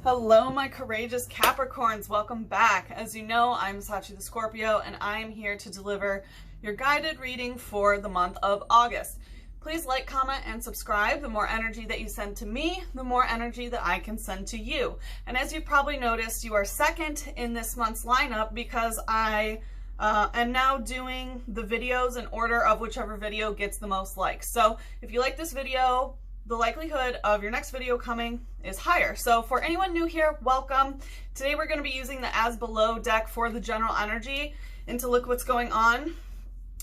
Hello, my courageous Capricorns. Welcome back. As you know, I'm Sachi the Scorpio, and I am here to deliver your guided reading for the month of August. Please like, comment, and subscribe. The more energy that you send to me, the more energy that I can send to you. And as you've probably noticed, you are second in this month's lineup because I am now doing the videos in order of whichever video gets the most likes. So if you like this video, the likelihood of your next video coming is higher. So for anyone new here, welcome. Today we're going to be using the As Below deck for the general energy and to look what's going on.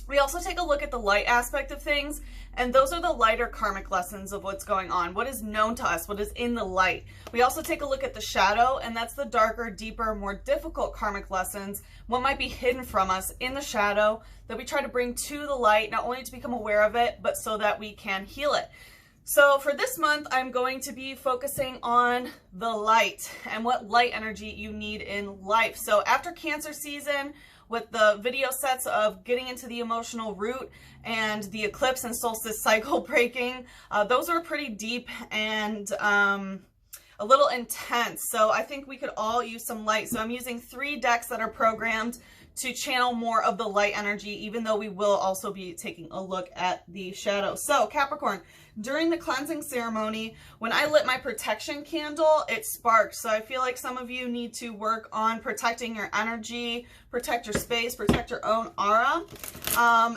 We also take a look at the light aspect of things, and those are the lighter karmic lessons of what's going on, what is known to us, what is in the light. We also take a look at the shadow, and that's the darker, deeper, more difficult karmic lessons, what might be hidden from us in the shadow that we try to bring to the light, not only to become aware of it, but so that we can heal it. So for this month, I'm going to be focusing on the light and what light energy you need in life. So after Cancer season, with the video sets of getting into the emotional root and the eclipse and solstice cycle breaking, those were pretty deep and a little intense. So I think we could all use some light. So I'm using 3 decks that are programmed to channel more of the light energy, even though we will also be taking a look at the shadow. So Capricorn, during the cleansing ceremony, when I lit my protection candle, it sparked. So I feel like some of you need to work on protecting your energy, protect your space, protect your own aura.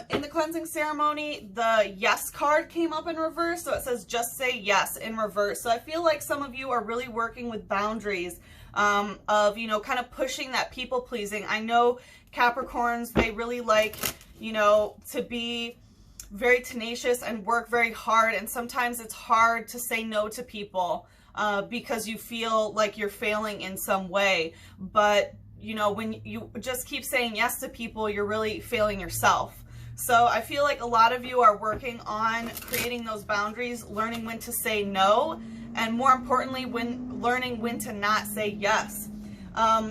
In the cleansing ceremony, the yes card came up in reverse. So it says, just say yes in reverse. So I feel like some of you are really working with boundaries of, you know, kind of pushing that people pleasing. I know Capricorns, they really like, you know, to be very tenacious and work very hard. And sometimes it's hard to say no to people because you feel like you're failing in some way. But, you know, when you just keep saying yes to people, you're really failing yourself. So I feel like a lot of you are working on creating those boundaries, learning when to say no, and more importantly, learning when to not say yes.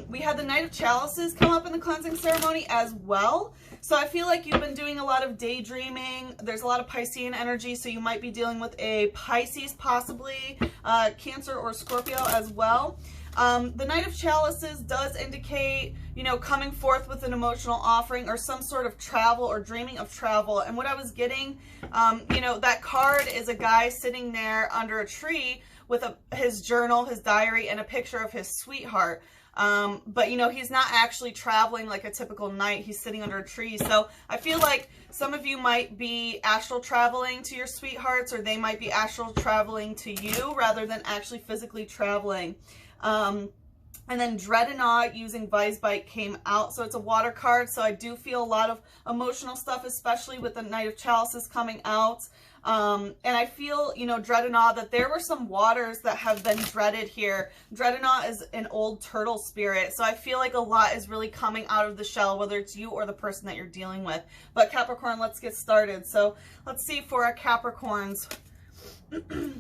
We had the Knight of Chalices come up in the cleansing ceremony as well. So I feel like you've been doing a lot of daydreaming. There's a lot of Piscean energy, so you might be dealing with a Pisces, possibly Cancer or Scorpio as well. The Knight of Chalices does indicate, you know, coming forth with an emotional offering or some sort of travel or dreaming of travel. And what I was getting, you know, that card is a guy sitting there under a tree with his journal, his diary, and a picture of his sweetheart. But you know, he's not actually traveling like a typical knight. He's sitting under a tree. So I feel like some of you might be astral traveling to your sweethearts, or they might be astral traveling to you rather than actually physically traveling. And then Dreadnought using Weisbite came out. So it's a water card. So I do feel a lot of emotional stuff, especially with the Knight of Chalices coming out. And I feel, you know, Dreadnought, that there were some waters that have been dreaded here. Dreadnought is an old turtle spirit. So I feel like a lot is really coming out of the shell, whether it's you or the person that you're dealing with. But Capricorn, let's get started. So let's see for our Capricorns,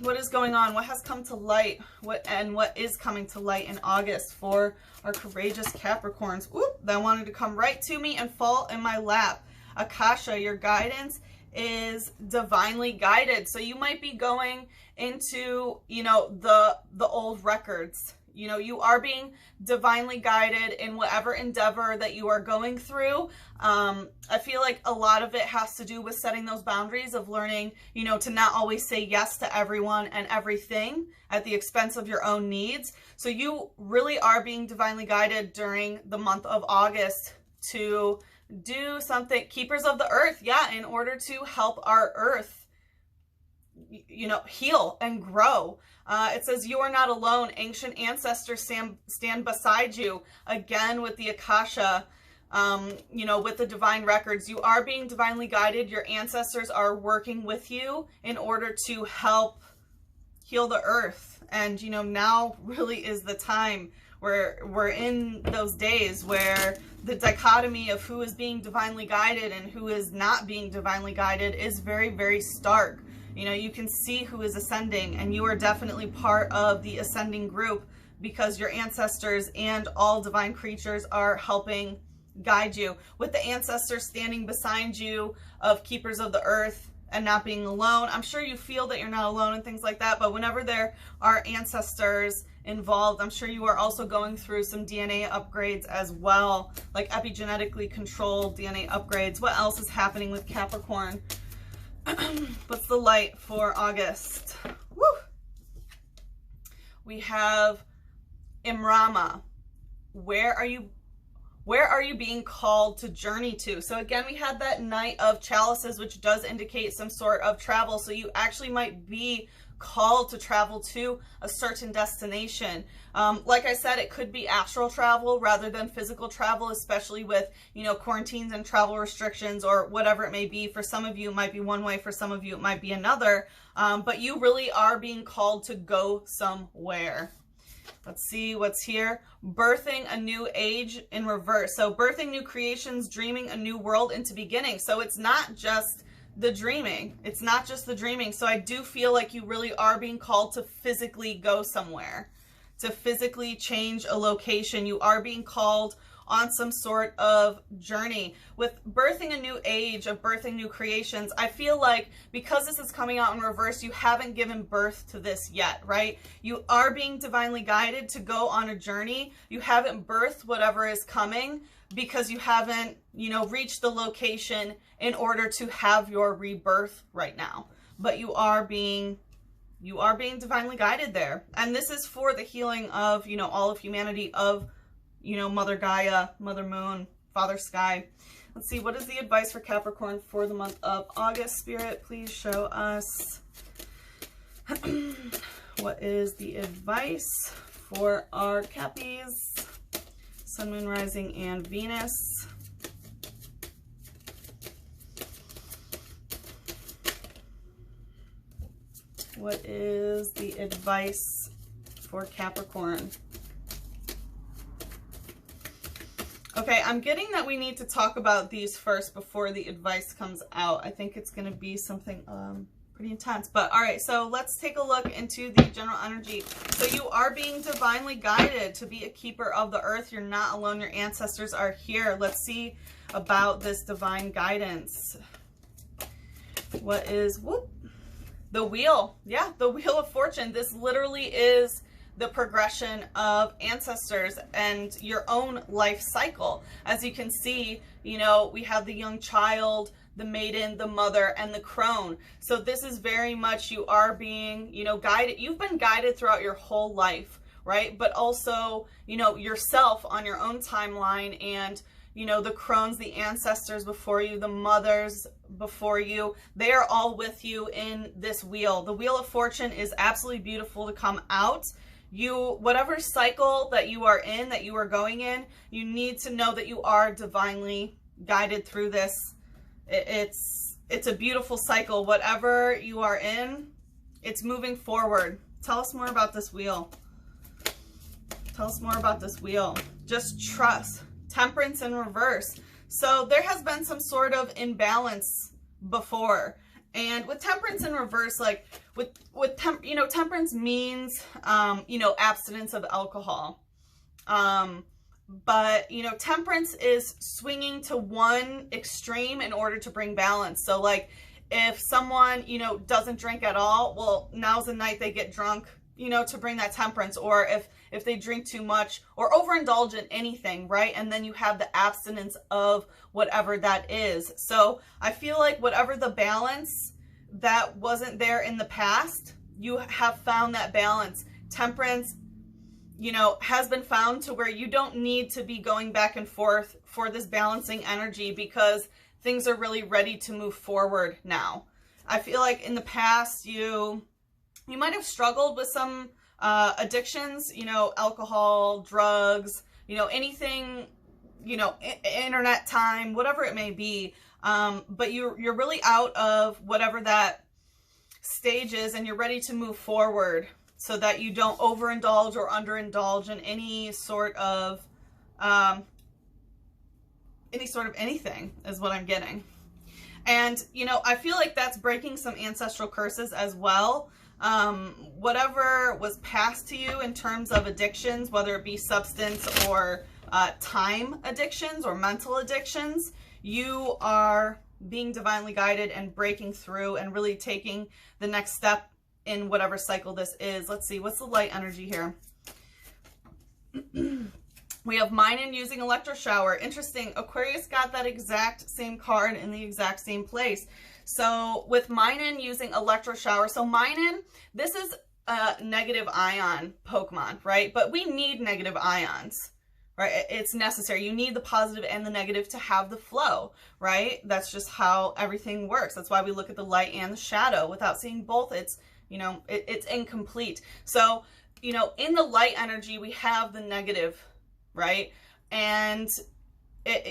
what is going on, what has come to light, what is coming to light in August for our courageous Capricorns. Oop, that wanted to come right to me and fall in my lap. Akasha, your guidance is divinely guided. So you might be going into, you know, the old records. You know, you are being divinely guided in whatever endeavor that you are going through. I feel like a lot of it has to do with setting those boundaries of learning, you know, to not always say yes to everyone and everything at the expense of your own needs. So you really are being divinely guided during the month of August to do something, keepers of the earth, yeah, in order to help our earth, you know, heal and grow. It says, you are not alone. Ancient ancestors stand beside you. Again, with the Akasha, you know, with the divine records, you are being divinely guided. Your ancestors are working with you in order to help heal the earth. And, you know, now really is the time where we're in those days where the dichotomy of who is being divinely guided and who is not being divinely guided is very, very stark. You know, you can see who is ascending, and you are definitely part of the ascending group because your ancestors and all divine creatures are helping guide you. With the ancestors standing beside you of keepers of the earth and not being alone, I'm sure you feel that you're not alone and things like that, but whenever there are ancestors involved. I'm sure you are also going through some DNA upgrades as well, like epigenetically controlled DNA upgrades. What else is happening with Capricorn? What's the light for August? Woo! We have Imrama. Where are you being called to journey to? So again, we had that Knight of Chalices, which does indicate some sort of travel. So you actually might be called to travel to a certain destination. Like I said, it could be astral travel rather than physical travel, especially with, you know, quarantines and travel restrictions or whatever it may be. For some of you, it might be one way. For some of you, it might be another. But you really are being called to go somewhere. Let's see what's here. Birthing a new age in reverse. So birthing new creations, dreaming a new world into beginning. So it's not just the dreaming. It's not just the dreaming. So I do feel like you really are being called to physically go somewhere, to physically change a location. You are being called on some sort of journey. With birthing a new age, of birthing new creations, I feel like because this is coming out in reverse, you haven't given birth to this yet, right? You are being divinely guided to go on a journey. You haven't birthed whatever is coming because you haven't, you know, reached the location in order to have your rebirth right now. But you are being divinely guided there. And this is for the healing of, you know, all of humanity, of, you know, Mother Gaia, Mother Moon, Father Sky. Let's see, what is the advice for Capricorn for the month of August? Spirit, please show us. What is the advice for our Cappies? Sun, Moon, Rising, and Venus. What is the advice for Capricorn? Okay, I'm getting that we need to talk about these first before the advice comes out. I think it's going to be something pretty intense. But all right, so let's take a look into the general energy. So you are being divinely guided to be a keeper of the earth. You're not alone. Your ancestors are here. Let's see about this divine guidance. What is, whoop, the wheel. Yeah, the Wheel of Fortune. This literally is the progression of ancestors and your own life cycle. As you can see, you know, we have the young child, the maiden, the mother, and the crone. So this is very much, you are being, you know, guided. You've been guided throughout your whole life, right? But also, you know, yourself on your own timeline, and, you know, the crones, the ancestors before you, the mothers before you, they are all with you in this wheel. The Wheel of Fortune is absolutely beautiful to come out. You, whatever cycle that you are in, that you are going in, you need to know that you are divinely guided through this. It's a beautiful cycle. Whatever you are in, it's moving forward. Tell us more about this wheel. Tell us more about this wheel. Just trust. Temperance in reverse. So there has been some sort of imbalance before. And with temperance in reverse, like you know, temperance means, you know, abstinence of alcohol. But, you know, temperance is swinging to one extreme in order to bring balance. So like if someone, you know, doesn't drink at all, well, now's the night they get drunk, you know, to bring that temperance. Or if they drink too much or overindulge in anything, right? And then you have the abstinence of whatever that is. So I feel like whatever the balance that wasn't there in the past, you have found that balance. Temperance, you know, has been found to where you don't need to be going back and forth for this balancing energy, because things are really ready to move forward now. I feel like in the past, you might have struggled with some addictions, you know, alcohol, drugs, you know, anything, you know, internet time, whatever it may be. But you're really out of whatever that stage is, and you're ready to move forward so that you don't overindulge or underindulge in any sort of anything is what I'm getting. And, you know, I feel like that's breaking some ancestral curses as well. Whatever was passed to you in terms of addictions, whether it be substance or time addictions or mental addictions, you are being divinely guided and breaking through and really taking the next step in whatever cycle this is. Let's see, what's the light energy here? We have Minen using electroshower. Interesting. Aquarius got that exact same card in the exact same place. So with Minen using electroshower, so Minen, this is a negative ion Pokemon, right? But we need negative ions, right? It's necessary. You need the positive and the negative to have the flow, right? That's just how everything works. That's why we look at the light and the shadow. Without seeing both, it's, you know, it's incomplete. So, you know, in the light energy, we have the negative, right? And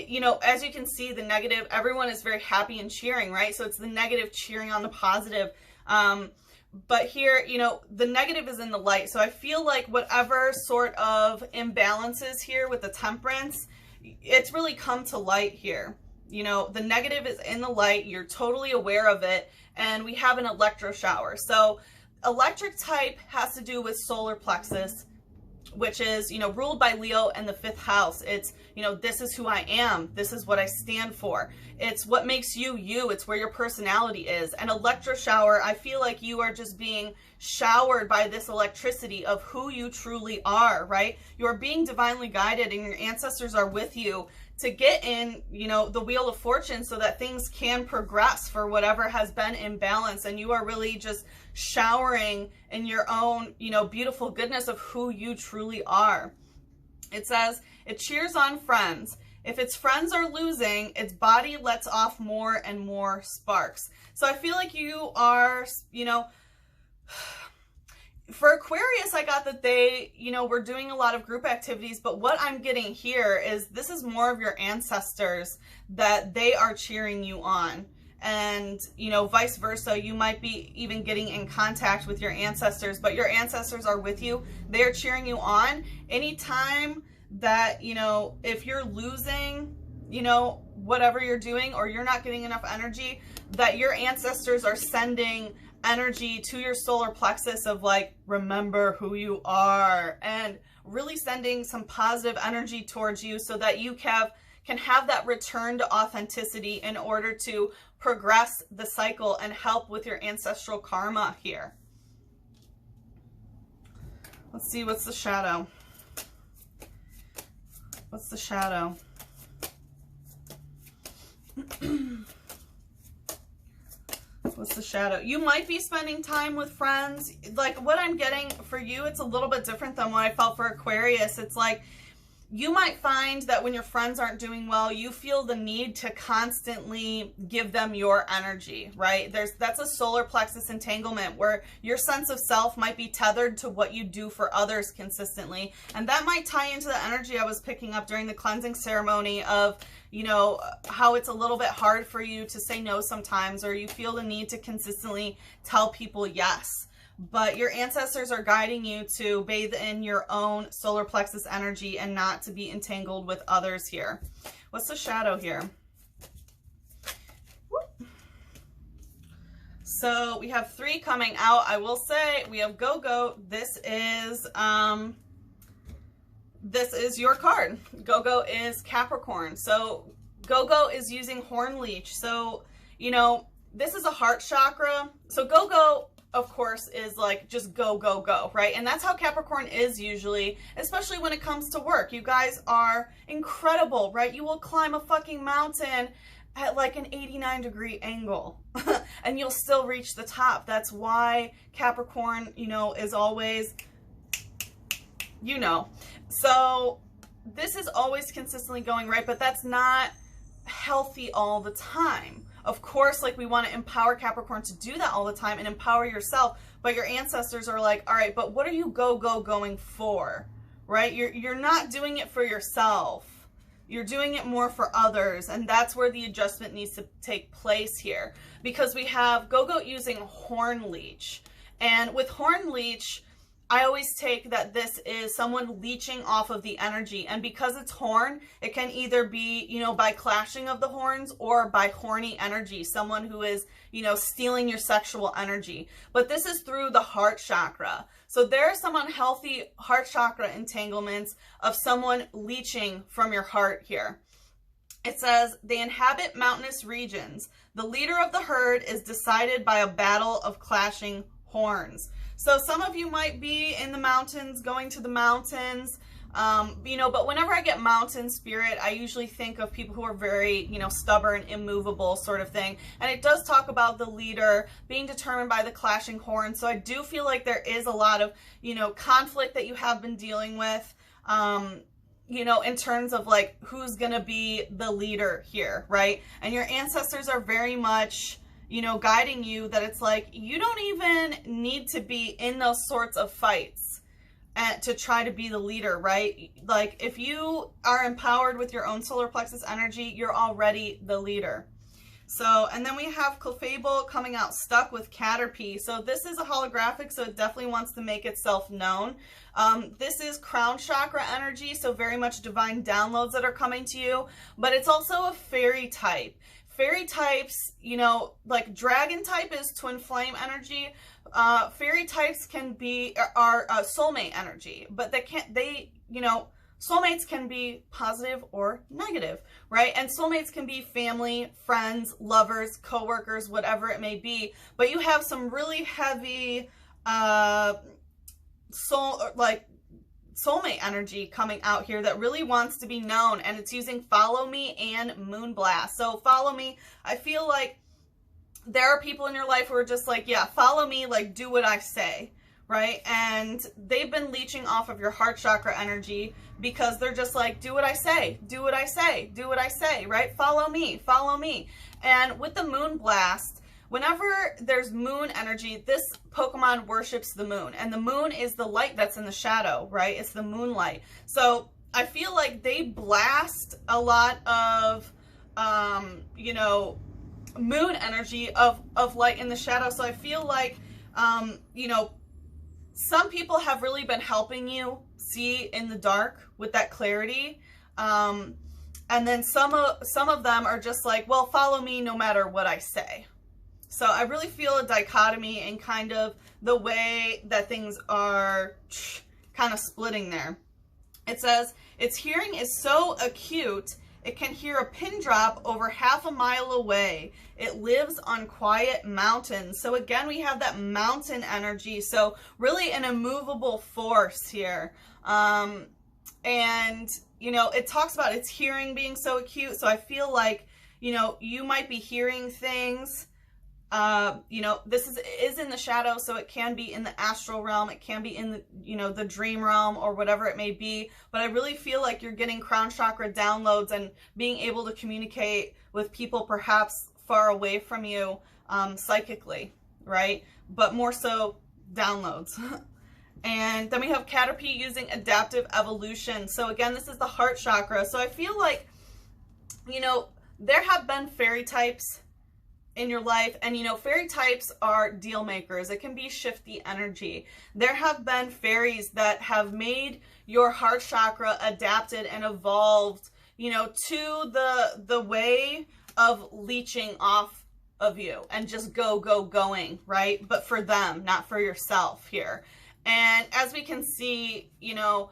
you know, as you can see, the negative, everyone is very happy and cheering, right? So it's the negative cheering on the positive. But here, you know, the negative is in the light. So I feel like whatever sort of imbalances here with the temperance, it's really come to light here. You know, the negative is in the light. You're totally aware of it. And we have an electroshower. So electric type has to do with solar plexus, which is, you know, ruled by Leo and the 5th house. It's, you know, this is who I am. This is what I stand for. It's what makes you, you. It's where your personality is. And electroshower, I feel like you are just being showered by this electricity of who you truly are, right? You are being divinely guided and your ancestors are with you to get in, you know, the wheel of fortune so that things can progress for whatever has been imbalanced. And you are really just showering in your own, you know, beautiful goodness of who you truly are. It says, it cheers on friends. If its friends are losing, its body lets off more and more sparks. So I feel like you are, you know, for Aquarius, I got that they, you know, were doing a lot of group activities, but what I'm getting here is this is more of your ancestors that they are cheering you on. And, you know, vice versa, you might be even getting in contact with your ancestors, but your ancestors are with you. They are cheering you on. Anytime that, you know, if you're losing, you know, whatever you're doing or you're not getting enough energy, that your ancestors are sending energy to your solar plexus of like, remember who you are, and really sending some positive energy towards you so that you can have that return to authenticity in order to progress the cycle and help with your ancestral karma here. Let's see, what's the shadow? What's the shadow? What's the shadow? You might be spending time with friends. Like what I'm getting for you, it's a little bit different than what I felt for Aquarius. It's like you might find that when your friends aren't doing well, you feel the need to constantly give them your energy, right? That's a solar plexus entanglement where your sense of self might be tethered to what you do for others consistently. And that might tie into the energy I was picking up during the cleansing ceremony of, you know, how it's a little bit hard for you to say no sometimes, or you feel the need to consistently tell people yes. But your ancestors are guiding you to bathe in your own solar plexus energy and not to be entangled with others here. What's the shadow here? Whoop. So we have 3 coming out. I will say we have Go-Go. This is your card. Go-Go is Capricorn. So Go-Go is using Horn Leech. So, you know, this is a heart chakra. So Go-Go, of course, is like just go, go, go, right? And that's how Capricorn is usually, especially when it comes to work. You guys are incredible, right? You will climb a fucking mountain at like an 89-degree angle and you'll still reach the top. That's why Capricorn, you know, is always, you know. So this is always consistently going, right? But that's not healthy all the time. Of course, like we want to empower Capricorn to do that all the time and empower yourself, but your ancestors are like, all right, but what are you going for, right? You're not doing it for yourself. You're doing it more for others, and that's where the adjustment needs to take place here, because we have Go-Go using Horn Leech, and with Horn Leech, I always take that this is someone leeching off of the energy. And because it's horn, it can either be, you know, by clashing of the horns or by horny energy, someone who is, you know, stealing your sexual energy. But this is through the heart chakra. So there are some unhealthy heart chakra entanglements of someone leeching from your heart here. It says, they inhabit mountainous regions. The leader of the herd is decided by a battle of clashing horns. So some of you might be in the mountains, going to the mountains, You know, but whenever I get mountain spirit, I usually think of people who are very, you know, stubborn, immovable sort of thing. And it does talk about the leader being determined by the clashing horns. So I do feel like there is a lot of, you know, conflict that you have been dealing with, you know, in terms of like who's going to be the leader here, right? And your ancestors are very much, you know, guiding you that it's like, you don't even need to be in those sorts of fights and to try to be the leader, right? Like if you are empowered with your own solar plexus energy, you're already the leader. So, and then we have Clefable coming out stuck with Caterpie. So this is a holographic, so it definitely wants to make itself known. This is crown chakra energy, so very much divine downloads that are coming to you, but it's also a fairy type. Fairy types, you know, like dragon type is twin flame energy. Fairy types are soulmate energy, but you know, soulmates can be positive or negative, right? And soulmates can be family, friends, lovers, coworkers, whatever it may be. But you have some really heavy soulmate energy coming out here that really wants to be known, and it's using Follow Me and Moonblast. So Follow Me, I feel like there are people in your life who are just like, yeah, follow me, like do what I say, right? And they've been leeching off of your heart chakra energy because they're just like, do what I say, do what I say, do what I say, right? Follow me, follow me. And with the Moonblast, whenever there's moon energy, this Pokemon worships the moon, and the moon is the light that's in the shadow, right? It's the moonlight. So I feel like they blast a lot of, you know, moon energy of light in the shadow. So I feel like, you know, some people have really been helping you see in the dark with that clarity. And then some of them are just like, well, follow me no matter what I say. So I really feel a dichotomy in kind of the way that things are kind of splitting there. It says, its hearing is so acute, it can hear a pin drop over half a mile away. It lives on quiet mountains. So again, we have that mountain energy. So really an immovable force here. And, you know, it talks about its hearing being so acute. So I feel like, you know, you might be hearing things. You know, this is in the shadow, so it can be in the astral realm, it can be in the, you know, the dream realm or whatever it may be, but I really feel like you're getting crown chakra downloads and being able to communicate with people perhaps far away from you, psychically, right? But more so downloads. And then we have Caterpie using adaptive evolution. So again, this is the heart chakra. So I feel like, you know, there have been fairy types in your life, and you know, fairy types are deal makers. It can be shifty energy. There have been fairies that have made your heart chakra adapted and evolved, you know, to the way of leeching off of you and just going, right? But for them, not for yourself here. And as we can see, you know,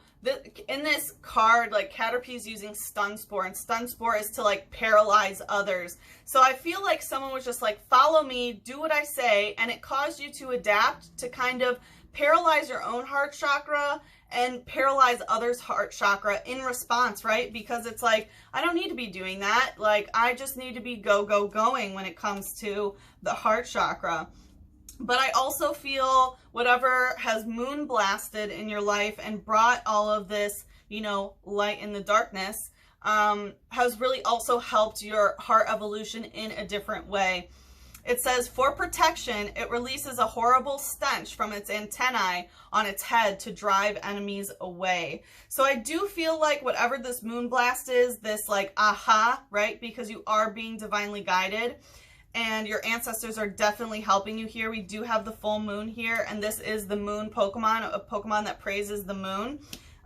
in this card, like Caterpie's using Stun Spore, and Stun Spore is to like paralyze others. So I feel like someone was just like, follow me, do what I say, and it caused you to adapt to kind of paralyze your own heart chakra and paralyze others' heart chakra in response, right? Because it's like, I don't need to be doing that. Like, I just need to be going when it comes to the heart chakra. But I also feel whatever has moon blasted in your life and brought all of this, you know, light in the darkness, has really also helped your heart evolution in a different way. It says, for protection, it releases a horrible stench from its antennae on its head to drive enemies away. So I do feel like whatever this moon blast is, this like aha, right? Because you are being divinely guided. And your ancestors are definitely helping you here. We do have the full moon here, and this is the moon Pokemon, a Pokemon that praises the moon.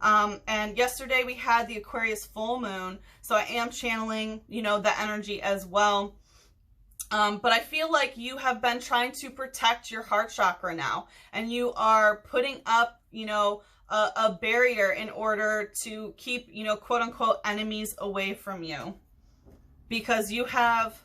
And yesterday we had the Aquarius full moon, so I am channeling, you know, the energy as well. But I feel like you have been trying to protect your heart chakra now, and you are putting up, you know, a barrier in order to keep, you know, quote unquote enemies away from you, because you have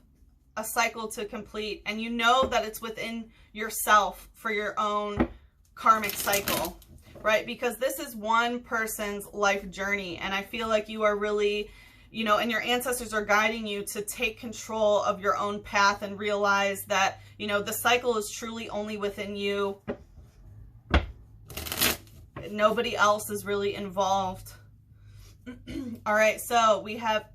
a cycle to complete, and you know that it's within yourself for your own karmic cycle. right? Because this is one person's life journey. And I feel like you are really, you know, and your ancestors are guiding you to take control of your own path and realize that, you know, the cycle is truly only within you. Nobody else is really involved. All right, so we have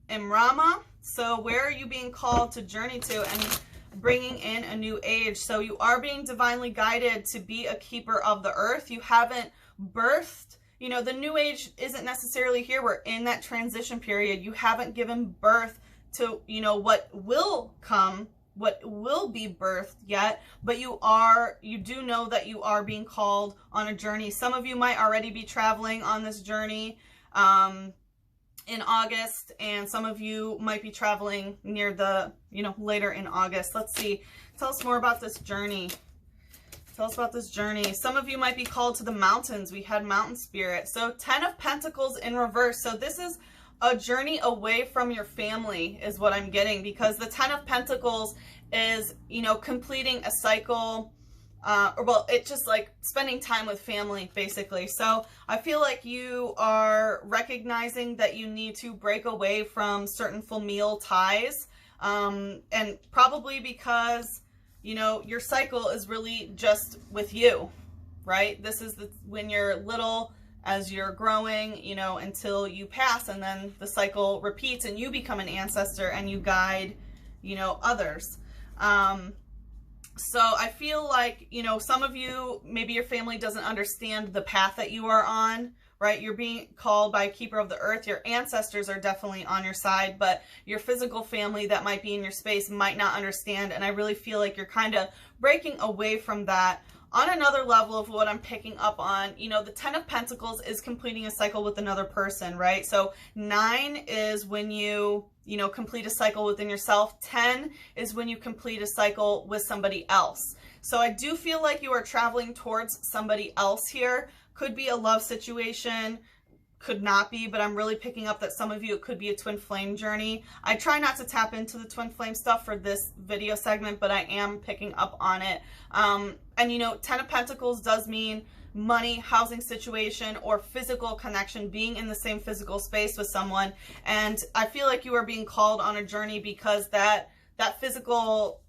Imrama. So where are you being called to journey to and bringing in a new age? So you are being divinely guided to be a keeper of the earth. You haven't birthed, you know, the new age isn't necessarily here. We're in that transition period. You haven't given birth to, you know, what will come, what will be birthed yet, but you do know that you are being called on a journey. Some of you might already be traveling on this journey in August, and some of you might be traveling near the, you know, later in August. Let's see. Tell us more about this journey. Tell us about this journey. Some of you might be called to the mountains. We had mountain spirit. So 10 of Pentacles in reverse. So this is a journey away from your family is what I'm getting, because the 10 of Pentacles is, you know, completing a cycle, or well, it's just like spending time with family, basically. So I feel like you are recognizing that you need to break away from certain familial ties, and probably because, you know, your cycle is really just with you, right? This is when you're little, as you're growing, you know, until you pass, and then the cycle repeats and you become an ancestor and you guide, you know, others. So I feel like, you know, some of you, maybe your family doesn't understand the path that you are on, right? You're being called by a keeper of the earth. Your ancestors are definitely on your side, but your physical family that might be in your space might not understand. And I really feel like you're kind of breaking away from that. On another level of what I'm picking up on, you know, the 10 of Pentacles is completing a cycle with another person, right? So 9 is when you know, complete a cycle within yourself. 10 is when you complete a cycle with somebody else. So I do feel like you are traveling towards somebody else here. Could be a love situation, could not be, but I'm really picking up that some of you, it could be a twin flame journey. I try not to tap into the twin flame stuff for this video segment, but I am picking up on it. And you know, 10 of Pentacles does mean money, housing situation, or physical connection, being in the same physical space with someone. And I feel like you are being called on a journey because that physical,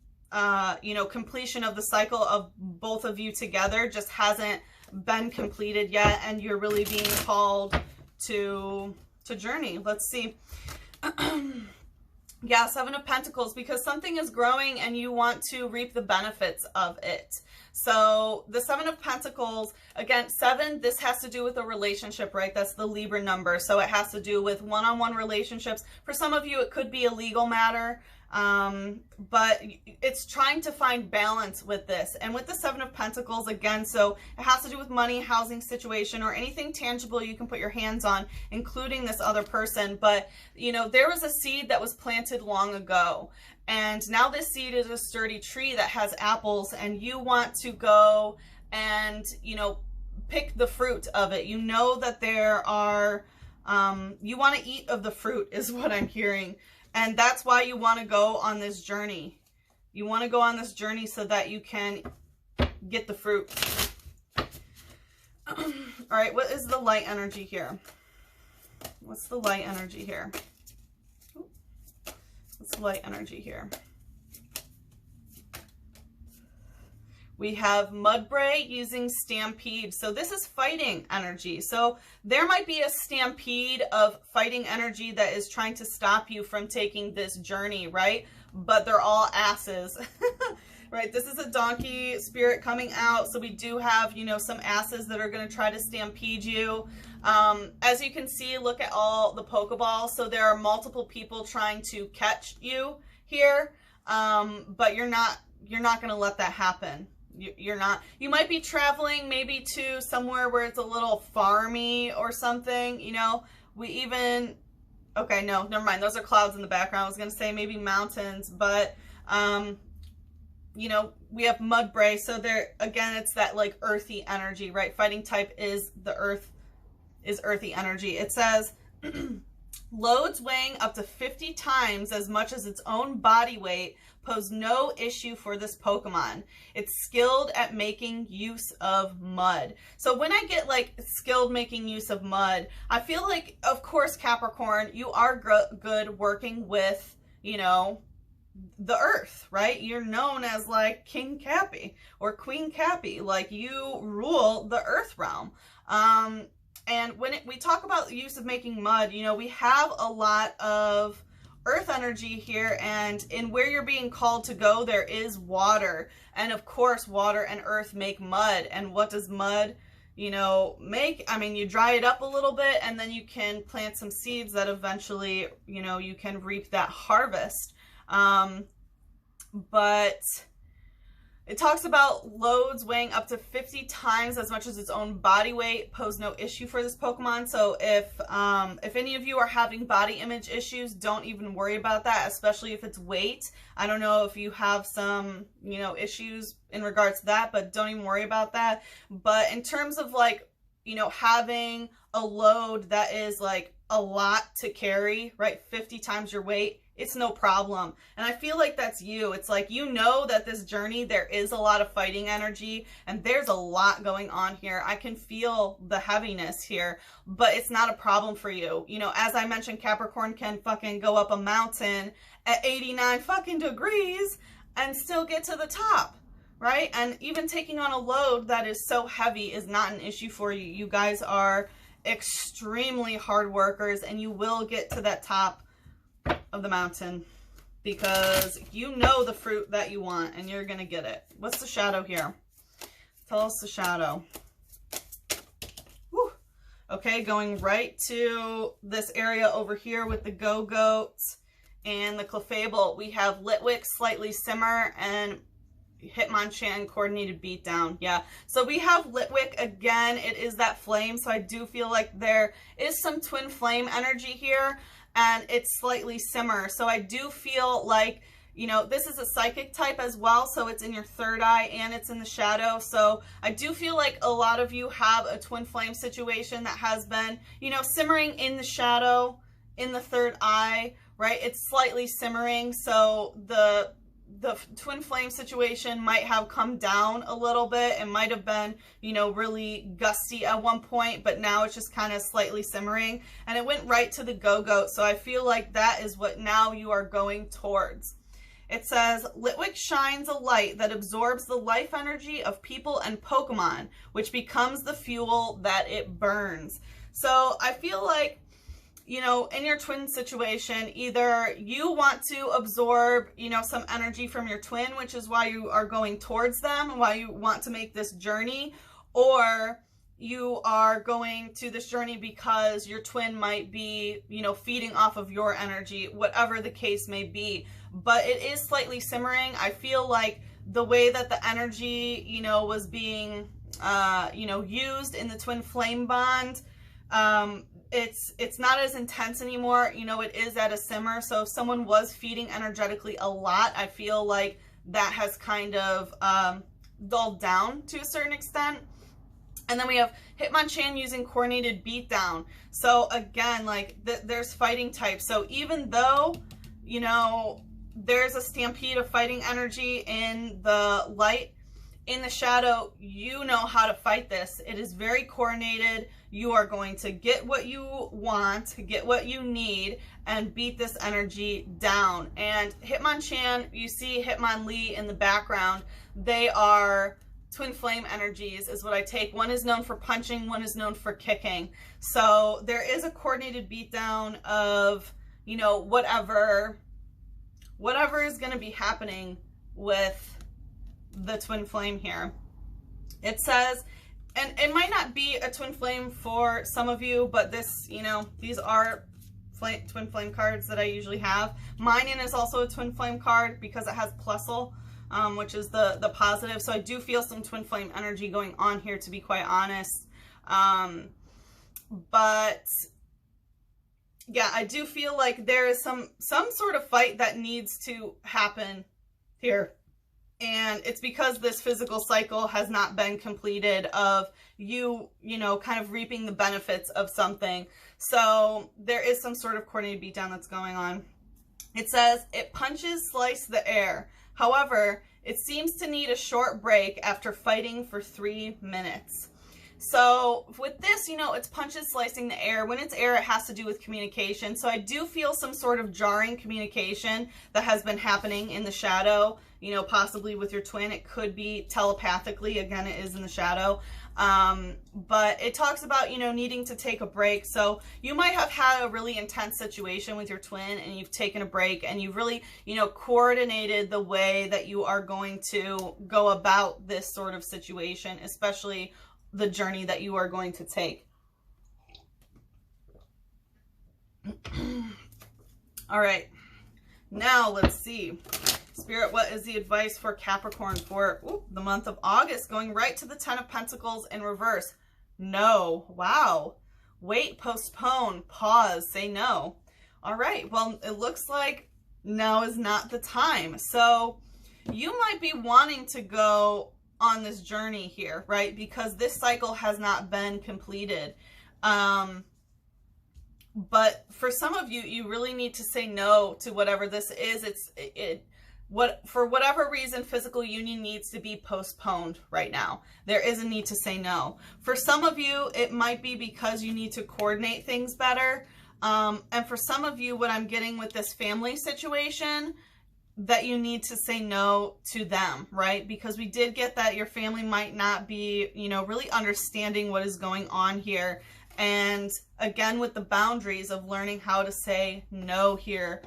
you know, completion of the cycle of both of you together just hasn't been completed yet, and you're really being called to journey. Let's see. Yeah, 7 of Pentacles, because something is growing and you want to reap the benefits of it. So the 7 of Pentacles, again, 7, this has to do with a relationship, right? That's the Libra number. So it has to do with one-on-one relationships. For some of you, it could be a legal matter. But it's trying to find balance with this. And with the 7 of Pentacles, again, so it has to do with money, housing situation, or anything tangible you can put your hands on, including this other person. But, you know, there was a seed that was planted long ago. And now this seed is a sturdy tree that has apples, and you want to go and, you know, pick the fruit of it. You know that there are, you want to eat of the fruit is what I'm hearing. And that's why you want to go on this journey. You want to go on this journey so that you can get the fruit. All right, what is the light energy here? What's the light energy here? What's the light energy here? We have Mudbray using Stampede. So this is fighting energy. So there might be a stampede of fighting energy that is trying to stop you from taking this journey, right? But they're all asses, right? This is a donkey spirit coming out. So we do have, you know, some asses that are going to try to stampede you. As you can see, look at all the Pokeballs. So there are multiple people trying to catch you here. But you're not going to let that happen. You're not. You might be traveling maybe to somewhere where it's a little farmy or something, you know. We even, okay, no, never mind. Those are clouds in the background. I was going to say maybe mountains, but, you know, we have Mudbray. So there, again, it's that like earthy energy, right? Fighting type is the earth, is earthy energy. It says, Loads weighing up to 50 times as much as its own body weight pose no issue for this Pokemon. It's skilled at making use of mud. So when I get like skilled making use of mud, I feel like, of course, Capricorn, you are good working with, you know, the earth, right? You're known as like King Cappy or Queen Cappy, like you rule the earth realm. And when we talk about the use of making mud, you know, we have a lot of earth energy here, and in where you're being called to go, there is water. And of course, water and earth make mud. And what does mud, you know, make? I mean, you dry it up a little bit, and then you can plant some seeds that eventually, you know, you can reap that harvest. But it talks about loads weighing up to 50 times as much as its own body weight pose no issue for this Pokemon. So if any of you are having body image issues, don't even worry about that, especially if it's weight. I don't know if you have some, you know, issues in regards to that, but don't even worry about that. But in terms of like, you know, having a load that is like a lot to carry, right? 50 times your weight, it's no problem. And I feel like that's you. It's like, you know that this journey, there is a lot of fighting energy and there's a lot going on here. I can feel the heaviness here, but it's not a problem for you. You know, as I mentioned, Capricorn can fucking go up a mountain at 89 fucking degrees and still get to the top, right? And even taking on a load that is so heavy is not an issue for you. You guys are extremely hard workers and you will get to that top of the mountain because you know the fruit that you want and you're gonna get it. What's the shadow here? Tell us the shadow. Whew. Okay, going right to this area over here with the Go-Goats and the Clefable. We have Litwick, Slightly Simmer, and Hitmonchan, Coordinated Beatdown. Yeah, so we have Litwick again. It is that flame, so I do feel like there is some twin flame energy here. And it's Slightly Simmer. So I do feel like, you know, this is a psychic type as well. So it's in your third eye and it's in the shadow. So I do feel like a lot of you have a twin flame situation that has been, you know, simmering in the shadow, in the third eye, right? It's slightly simmering. So the twin flame situation might have come down a little bit. It might have been, you know, really gusty at one point, but now it's just kind of slightly simmering. And it went right to the Go-Goat. So I feel like that is what now you are going towards. It says, Litwick shines a light that absorbs the life energy of people and Pokemon, which becomes the fuel that it burns. So I feel like, you know, in your twin situation, either you want to absorb, you know, some energy from your twin, which is why you are going towards them, why you want to make this journey, or you are going to this journey because your twin might be, you know, feeding off of your energy, whatever the case may be. But it is slightly simmering. I feel like the way that the energy, you know, was being, you know, used in the twin flame bond, it's not as intense anymore. You know, it is at a simmer. So if someone was feeding energetically a lot, I feel like that has kind of dulled down to a certain extent. And then we have Hitmonchan using Coordinated Beatdown. So again, like there's fighting types. So even though, you know, there's a stampede of fighting energy in the light, in the shadow, you know how to fight this. It is very coordinated. You are going to get what you want, get what you need, and beat this energy down. And Hitmonchan, you see Hitmonlee in the background. They are twin flame energies is what I take. One is known for punching, one is known for kicking. So there is a coordinated beatdown of, you know, whatever is going to be happening with the twin flame here. It says, and it might not be a twin flame for some of you, but this, you know, these are twin flame cards that I usually have. Mine is also a twin flame card because it has Plusle, which is the positive. So I do feel some twin flame energy going on here, to be quite honest. But yeah, I do feel like there is some sort of fight that needs to happen here. And it's because this physical cycle has not been completed of you know, kind of reaping the benefits of something. So there is some sort of coordinated beatdown that's going on. It says, it punches slice the air. However, it seems to need a short break after fighting for 3 minutes. So with this, you know, it's punches slicing the air. When it's air, it has to do with communication. So I do feel some sort of jarring communication that has been happening in the shadow, you know, possibly with your twin. It could be telepathically. Again, it is in the shadow. But it talks about, you know, needing to take a break. So you might have had a really intense situation with your twin and you've taken a break and you've really, you know, coordinated the way that you are going to go about this sort of situation, especially the journey that you are going to take. All right, now let's see. Spirit, what is the advice for Capricorn for the month of August? Going right to the 10 of Pentacles in reverse. No. Wow. Wait, postpone, pause, say no. All right, well, it looks like now is not the time. So you might be wanting to go on this journey here, right? Because this cycle has not been completed. But for some of you, you really need to say no to whatever this is. For whatever reason, physical union needs to be postponed right now. There is a need to say no. For some of you, it might be because you need to coordinate things better. And for some of you, what I'm getting with this family situation, that you need to say no to them, right? Because we did get that your family might not be, you know, really understanding what is going on here. And again, with the boundaries of learning how to say no here.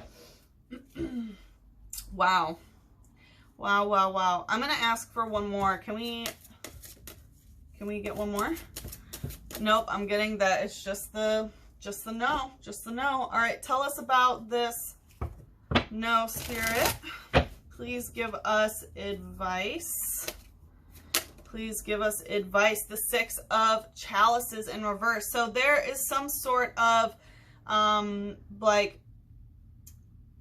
Wow. Wow, wow, wow. I'm going to ask for one more. Can we get one more? Nope, I'm getting that it's just the no. Just the no. All right, tell us about this no, Spirit. Please give us advice. Please give us advice. The 6 of Chalices in reverse. So there is some sort of, like,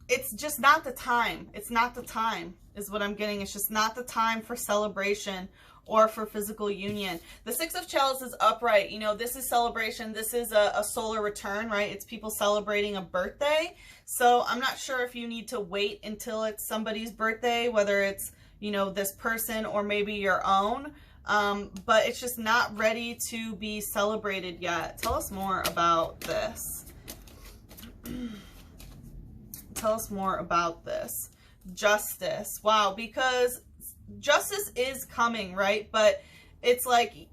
it's just not the time. It's not the time is what I'm getting. It's just not the time for celebration or for physical union. The 6 of Chalices upright, you know, this is celebration. This is a solar return, right? It's people celebrating a birthday. So I'm not sure if you need to wait until it's somebody's birthday, whether it's, you know, this person or maybe your own. But it's just not ready to be celebrated yet. Tell us more about this. Tell us more about this. Justice. Wow, because justice is coming, right? But it's like,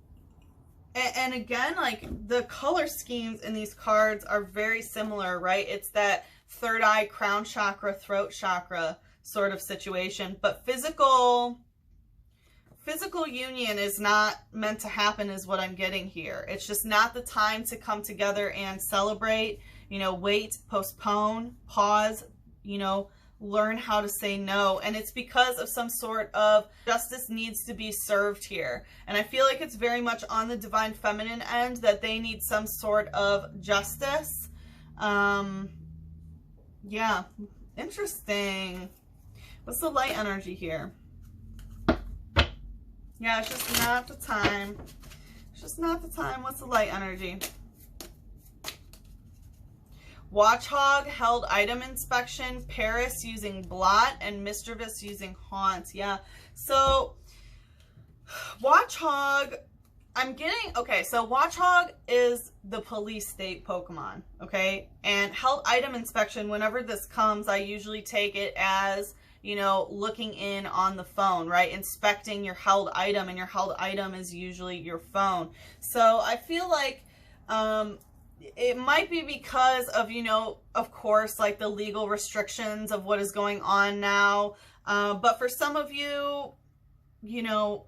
and again, like the color schemes in these cards are very similar, right? It's that third eye, crown chakra, throat chakra sort of situation. But physical union is not meant to happen is what I'm getting here. It's just not the time to come together and celebrate, you know, wait, postpone, pause, you know, learn how to say no. And it's because of some sort of justice needs to be served here. And I feel like it's very much on the divine feminine end that they need some sort of justice. Yeah, interesting. What's the light energy here? Yeah, it's just not the time. It's just not the time. What's the light energy? Watchhog, held item inspection, Paris using blot, and mischievous using haunt. Yeah, so Watchhog, I'm getting, okay, so Watchhog is the police state Pokemon, okay? And held item inspection, whenever this comes, I usually take it as, you know, looking in on the phone, right? Inspecting your held item, and your held item is usually your phone. So I feel like, it might be because of, you know, of course, like the legal restrictions of what is going on now. But for some of you, you know,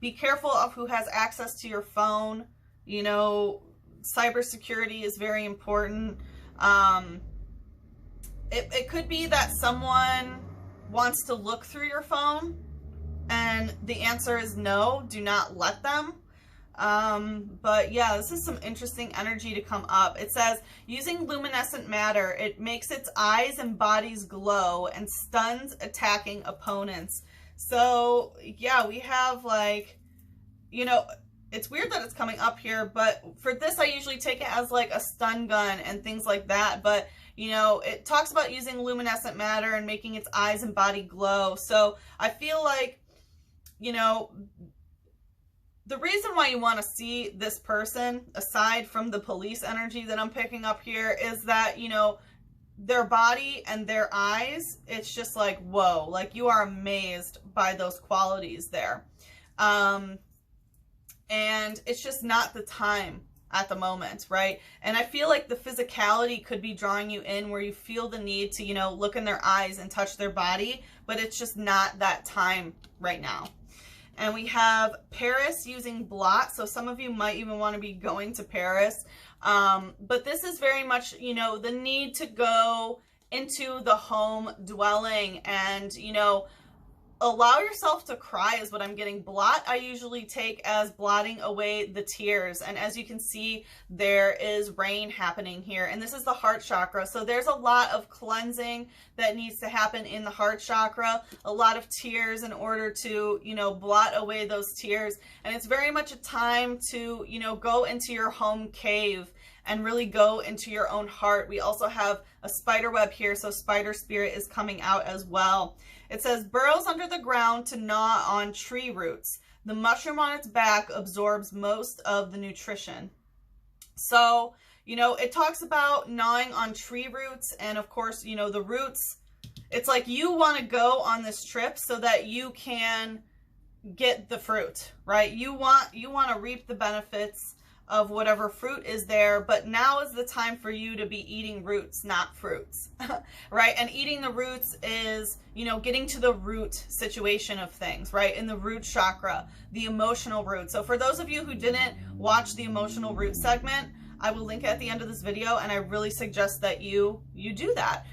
be careful of who has access to your phone. You know, cybersecurity is very important. It could be that someone wants to look through your phone and the answer is no, do not let them. But yeah, this is some interesting energy to come up. It says, using luminescent matter, it makes its eyes and bodies glow and stuns attacking opponents. So yeah, we have like, you know, it's weird that it's coming up here, but for this, I usually take it as like a stun gun and things like that. But, you know, it talks about using luminescent matter and making its eyes and body glow. So I feel like, you know, the reason why you want to see this person, aside from the police energy that I'm picking up here, is that, you know, their body and their eyes, it's just like, whoa, like you are amazed by those qualities there. And it's just not the time at the moment, right? And I feel like the physicality could be drawing you in, where you feel the need to, you know, look in their eyes and touch their body, but it's just not that time right now. And we have Paris using blot. So some of you might even want to be going to Paris. But this is very much, you know, the need to go into the home dwelling and, you know, allow yourself to cry is what I'm getting. Blot, I usually take as blotting away the tears. And as you can see, there is rain happening here. And this is the heart chakra. So there's a lot of cleansing that needs to happen in the heart chakra. A lot of tears in order to, you know, blot away those tears. And it's very much a time to, you know, go into your home cave and really go into your own heart. We also have a spider web here. So spider spirit is coming out as well. It says, burrows under the ground to gnaw on tree roots. The mushroom on its back absorbs most of the nutrition. So, you know, it talks about gnawing on tree roots. And of course, you know, the roots, it's like you want to go on this trip so that you can get the fruit, right? You want to reap the benefits of whatever fruit is there, but now is the time for you to be eating roots, not fruits, right? And eating the roots is, you know, getting to the root situation of things, right? In the root chakra, the emotional root. So for those of you who didn't watch the emotional root segment, I will link it at the end of this video, and I really suggest that you do that,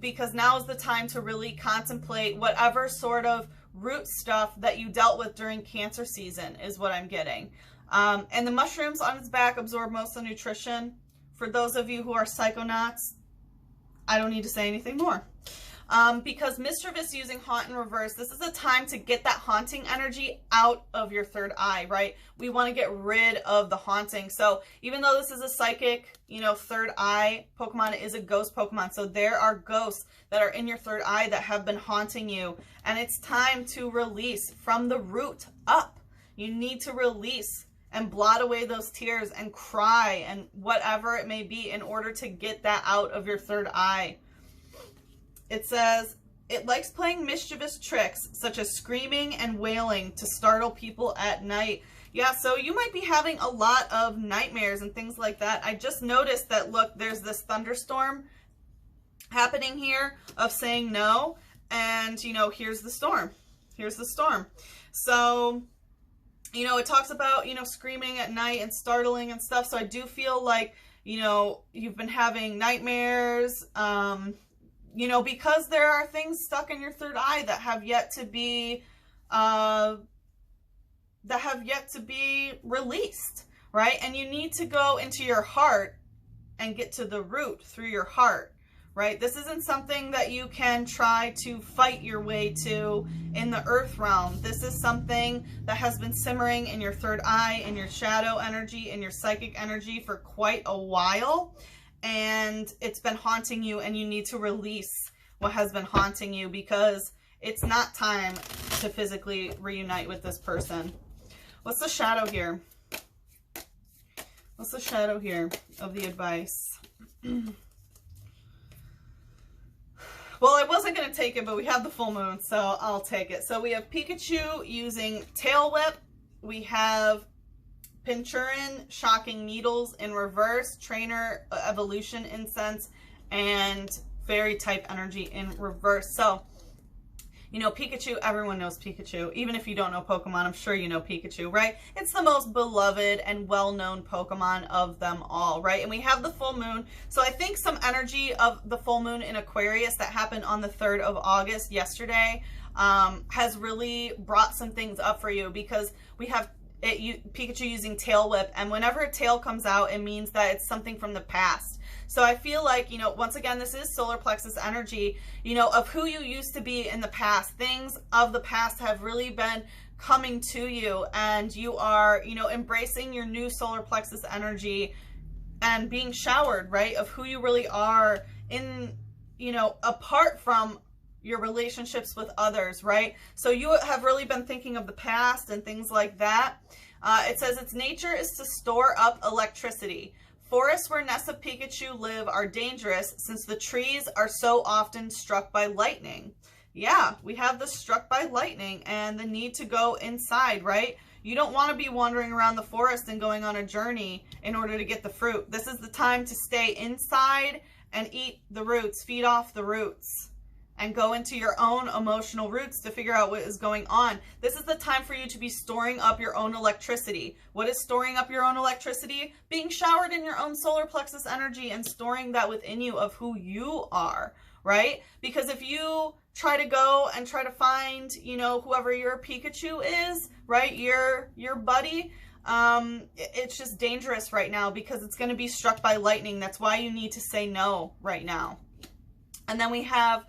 because now is the time to really contemplate whatever sort of root stuff that you dealt with during Cancer season is what I'm getting. And the mushrooms on its back absorb most of the nutrition. For those of you who are psychonauts, I don't need to say anything more. Because mischievous using haunt in reverse, this is a time to get that haunting energy out of your third eye, right? We want to get rid of the haunting. So even though this is a psychic, you know, third eye Pokemon, it is a ghost Pokemon. So there are ghosts that are in your third eye that have been haunting you. And it's time to release from the root up. You need to release and blot away those tears and cry and whatever it may be in order to get that out of your third eye. It says, it likes playing mischievous tricks such as screaming and wailing to startle people at night. Yeah, so you might be having a lot of nightmares and things like that. I just noticed that, look, there's this thunderstorm happening here of saying no. And, you know, here's the storm. Here's the storm. So, you know, it talks about, you know, screaming at night and startling and stuff. So I do feel like, you know, you've been having nightmares, you know, because there are things stuck in your third eye that have yet to be, released, right? And you need to go into your heart and get to the root through your heart, right? This isn't something that you can try to fight your way to in the earth realm. This is something that has been simmering in your third eye, in your shadow energy, in your psychic energy for quite a while. And it's been haunting you, and you need to release what has been haunting you, because it's not time to physically reunite with this person. What's the shadow here? What's the shadow here of the advice? Well, I wasn't going to take it, but we have the full moon, so I'll take it. So we have Pikachu using Tail Whip. We have Pinchurin shocking needles in reverse, Trainer evolution incense, and fairy type energy in reverse. So, you know, Pikachu, everyone knows Pikachu. Even if you don't know Pokemon, I'm sure you know Pikachu, right? It's the most beloved and well-known Pokemon of them all, right? And we have the full moon. So I think some energy of the full moon in Aquarius that happened on the 3rd of August yesterday has really brought some things up for you, because we have Pikachu using Tail Whip, and whenever a tail comes out, it means that it's something from the past. So I feel like, once again, this is solar plexus energy, of who you used to be in the past. Things of the past have really been coming to you, and you are, embracing your new solar plexus energy and being showered, right, of who you really are in, apart from your relationships with others, right? So you have really been thinking of the past and things like that. It says its nature is to store up electricity. Forests where nests of Pikachu live are dangerous since the trees are so often struck by lightning. Yeah, we have the struck by lightning and the need to go inside, right? You don't want to be wandering around the forest and going on a journey in order to get the fruit. This is the time to stay inside and eat the roots, feed off the roots, and go into your own emotional roots to figure out what is going on. This is the time for you to be storing up your own electricity. What is storing up your own electricity? Being showered in your own solar plexus energy and storing that within you of who you are, right? Because if you try to go and try to find, whoever your Pikachu is, right, your buddy, it's just dangerous right now because it's going to be struck by lightning. That's why you need to say no right now. And then we have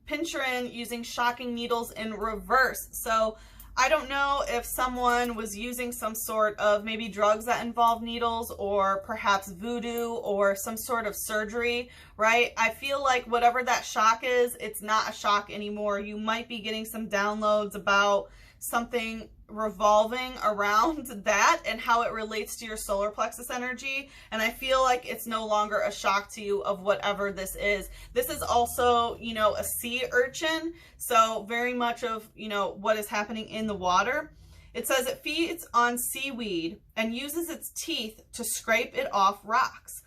Pincherin using shocking needles in reverse. So I don't know if someone was using some sort of maybe drugs that involve needles, or perhaps voodoo or some sort of surgery, right? I feel like whatever that shock is, it's not a shock anymore. You might be getting some downloads about something revolving around that and how it relates to your solar plexus energy. And I feel like it's no longer a shock to you of whatever this is. This is also, a sea urchin. So very much of, what is happening in the water. It says it feeds on seaweed and uses its teeth to scrape it off rocks.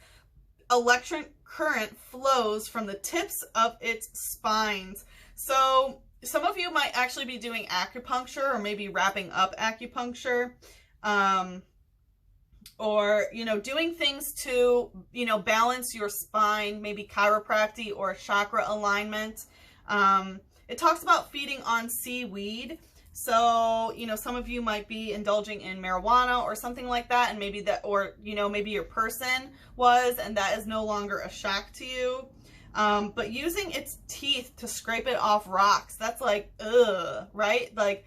Electric current flows from the tips of its spines. So some of you might actually be doing acupuncture, or maybe wrapping up acupuncture, or, doing things to, balance your spine, maybe chiropractic or chakra alignment. It talks about feeding on seaweed. So, some of you might be indulging in marijuana or something like that, and maybe that, or, maybe your person was, and that is no longer a shock to you. But using its teeth to scrape it off rocks, that's like, ugh, right? Like,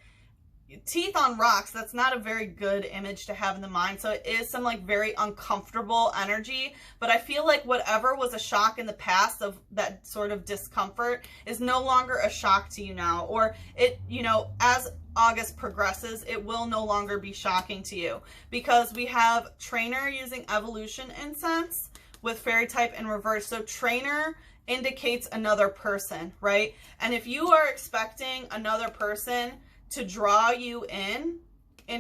teeth on rocks, that's not a very good image to have in the mind. So it is some like very uncomfortable energy, but I feel like whatever was a shock in the past of that sort of discomfort is no longer a shock to you now, or it, as August progresses, it will no longer be shocking to you, because we have Trainer using evolution incense with fairy type in reverse. So Trainer indicates another person, right? And if you are expecting another person to draw you in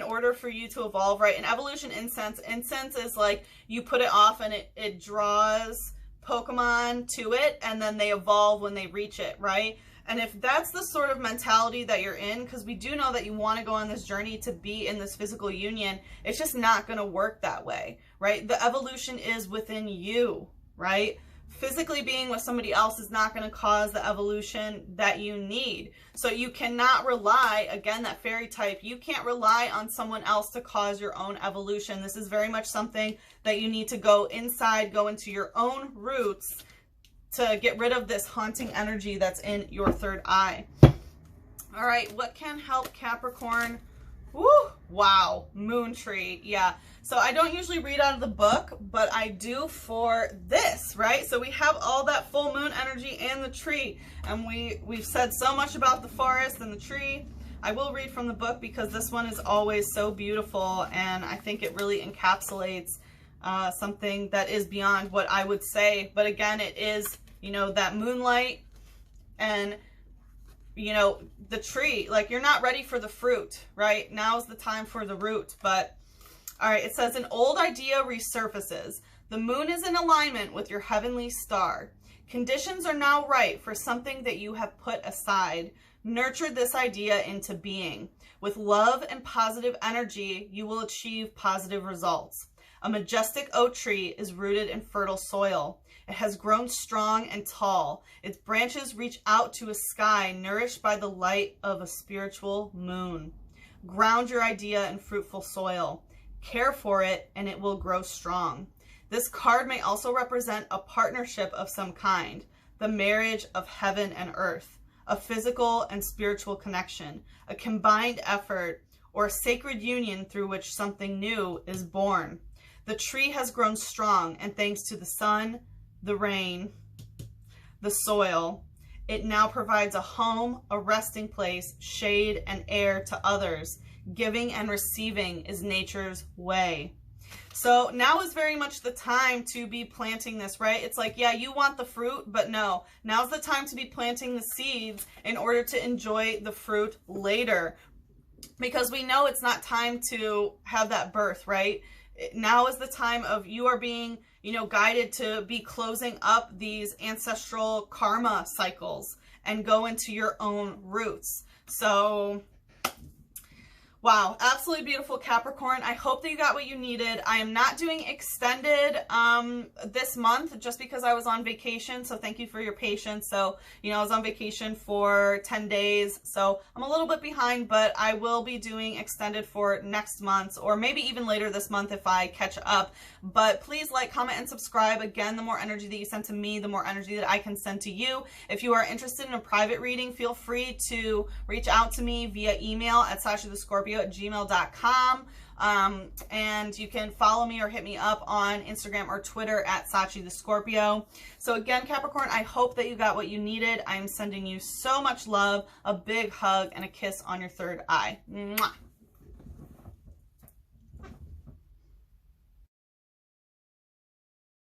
order for you to evolve, right? In evolution incense is like you put it off and it draws Pokemon to it, and then they evolve when they reach it, right? And if that's the sort of mentality that you're in, because we do know that you want to go on this journey to be in this physical union, it's just not going to work that way, right? The evolution is within you, right? Physically being with somebody else is not going to cause the evolution that you need. So you cannot rely, again, that fairy type, you can't rely on someone else to cause your own evolution. This is very much something that you need to go inside, go into your own roots to get rid of this haunting energy that's in your third eye. All right, what can help Capricorn? Woo, wow, moon tree, yeah. So I don't usually read out of the book, but I do for this, right? So we have all that full moon energy and the tree, and we've said so much about the forest and the tree. I will read from the book because this one is always so beautiful, and I think it really encapsulates something that is beyond what I would say. But again, it is, that moonlight and, the tree. Like, you're not ready for the fruit, right? Now's the time for the root. But all right, it says an old idea resurfaces. The moon is in alignment with your heavenly star. Conditions are now right for something that you have put aside. Nurture this idea into being. With love and positive energy, you will achieve positive results. A majestic oak tree is rooted in fertile soil. It has grown strong and tall. Its branches reach out to a sky nourished by the light of a spiritual moon. Ground your idea in fruitful soil. Care for it, and it will grow strong. This card may also represent a partnership of some kind, the marriage of heaven and earth, a physical and spiritual connection, a combined effort, or a sacred union through which something new is born. The tree has grown strong, and thanks to the sun, the rain, the soil, it now provides a home, a resting place, shade, and air to others. Giving and receiving is nature's way. So now is very much the time to be planting this, right? It's like, yeah, you want the fruit, but no. Now's the time to be planting the seeds in order to enjoy the fruit later. Because we know it's not time to have that birth, right? Now is the time of you are being, guided to be closing up these ancestral karma cycles and go into your own roots. So, wow, absolutely beautiful, Capricorn. I hope that you got what you needed. I am not doing extended this month just because I was on vacation, so thank you for your patience. So, I was on vacation for 10 days, so I'm a little bit behind, but I will be doing extended for next month, or maybe even later this month if I catch up. But please like, comment, and subscribe. Again, the more energy that you send to me, the more energy that I can send to you. If you are interested in a private reading, feel free to reach out to me via email at SachiTheScorpio@gmail.com. And you can follow me or hit me up on Instagram or Twitter at SachiTheScorpio. So again, Capricorn, I hope that you got what you needed. I am sending you so much love, a big hug, and a kiss on your third eye. Mwah.